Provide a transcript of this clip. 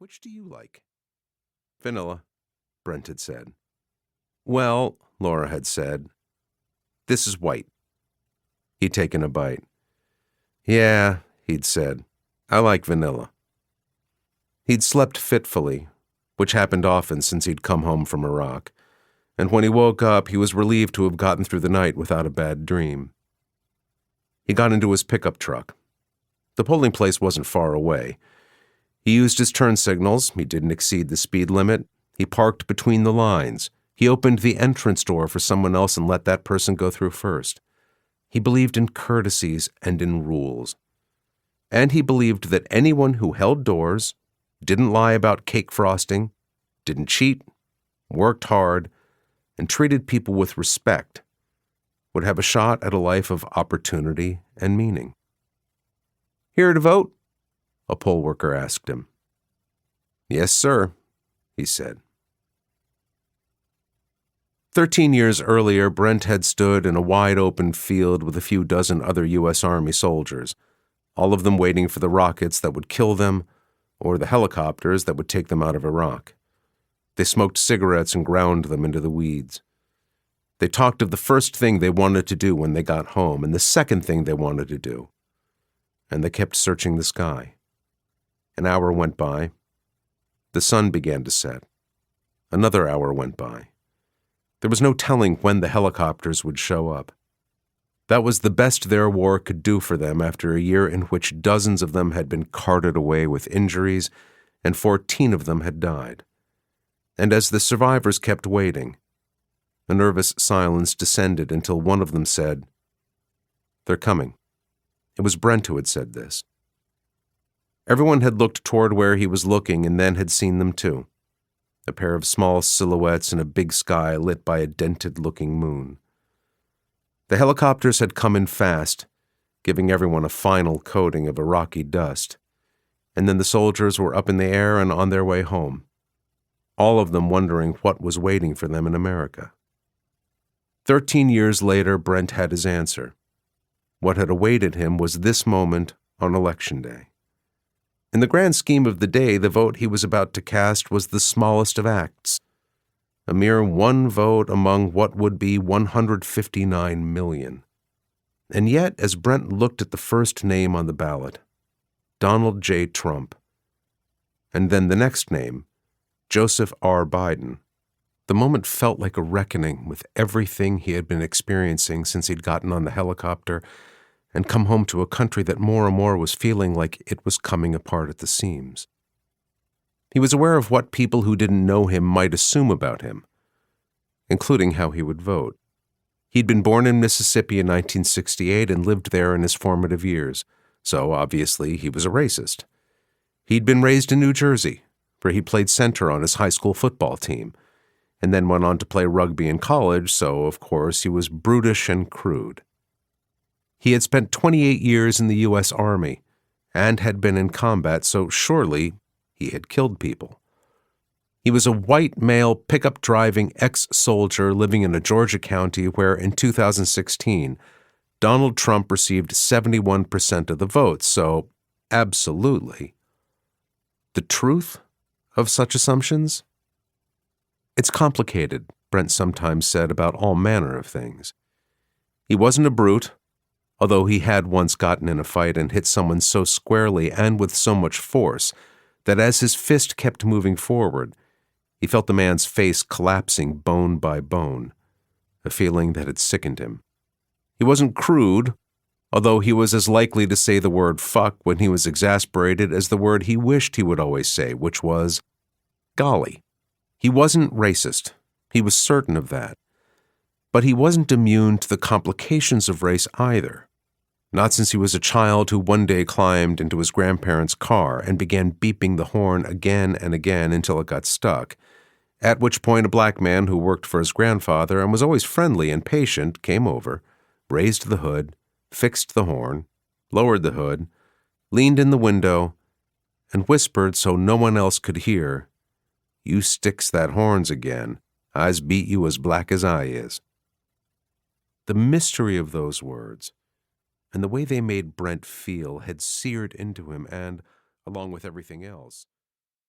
Which do you like? Vanilla, Brent had said. Well, Laura had said, this is white. He'd taken a bite. Yeah, he'd said, I like vanilla. He'd slept fitfully, which happened often since he'd come home from Iraq, and when he woke up, he was relieved to have gotten through the night without a bad dream. He got into his pickup truck. The polling place wasn't far away. He used his turn signals. He didn't exceed the speed limit. He parked between the lines. He opened the entrance door for someone else and let that person go through first. He believed in courtesies and in rules. And he believed that anyone who held doors, didn't lie about cake frosting, didn't cheat, worked hard, and treated people with respect would have a shot at a life of opportunity and meaning. Here to vote? A poll worker asked him. Yes, sir, he said. 13 years earlier, Brent had stood in a wide-open field with a few dozen other U.S. Army soldiers, all of them waiting for the rockets that would kill them or the helicopters that would take them out of Iraq. They smoked cigarettes and ground them into the weeds. They talked of the first thing they wanted to do when they got home and the second thing they wanted to do. And they kept searching the sky. An hour went by. The sun began to set. Another hour went by. There was no telling when the helicopters would show up. That was the best their war could do for them after a year in which dozens of them had been carted away with injuries and 14 of them had died. And as the survivors kept waiting, a nervous silence descended until one of them said, "They're coming." It was Brent who had said this. Everyone had looked toward where he was looking and then had seen them too. A pair of small silhouettes in a big sky lit by a dented-looking moon. The helicopters had come in fast, giving everyone a final coating of Iraqi dust, and then the soldiers were up in the air and on their way home, all of them wondering what was waiting for them in America. 13 years later, Brent had his answer. What had awaited him was this moment on Election Day. In the grand scheme of the day, the vote he was about to cast was the smallest of acts, a mere one vote among what would be 159 million. And yet, as Brent looked at the first name on the ballot, Donald J. Trump, and then the next name, Joseph R. Biden, the moment felt like a reckoning with everything he had been experiencing since he'd gotten on the helicopter and come home to a country that more and more was feeling like it was coming apart at the seams. He was aware of what people who didn't know him might assume about him, including how he would vote. He'd been born in Mississippi in 1968 and lived there in his formative years, so obviously he was a racist. He'd been raised in New Jersey, where he played center on his high school football team, and then went on to play rugby in college, so of course he was brutish and crude. He had spent 28 years in the U.S. Army and had been in combat, so surely he had killed people. He was a white male pickup-driving ex-soldier living in a Georgia county where, in 2016, Donald Trump received 71% of the votes, so absolutely. The truth of such assumptions? It's complicated, Brent sometimes said about all manner of things. He wasn't a brute, although he had once gotten in a fight and hit someone so squarely and with so much force that as his fist kept moving forward, he felt the man's face collapsing bone by bone, a feeling that had sickened him. He wasn't crude, although he was as likely to say the word fuck when he was exasperated as the word he wished he would always say, which was golly. He wasn't racist. He was certain of that. But he wasn't immune to the complications of race either. Not since he was a child who one day climbed into his grandparents' car and began beeping the horn again and again until it got stuck, at which point a black man who worked for his grandfather and was always friendly and patient came over, raised the hood, fixed the horn, lowered the hood, leaned in the window, and whispered so no one else could hear, "You sticks that horns again, I's beat you as black as I is." The mystery of those words, and the way they made Brent feel, had seared into him and, along with everything else,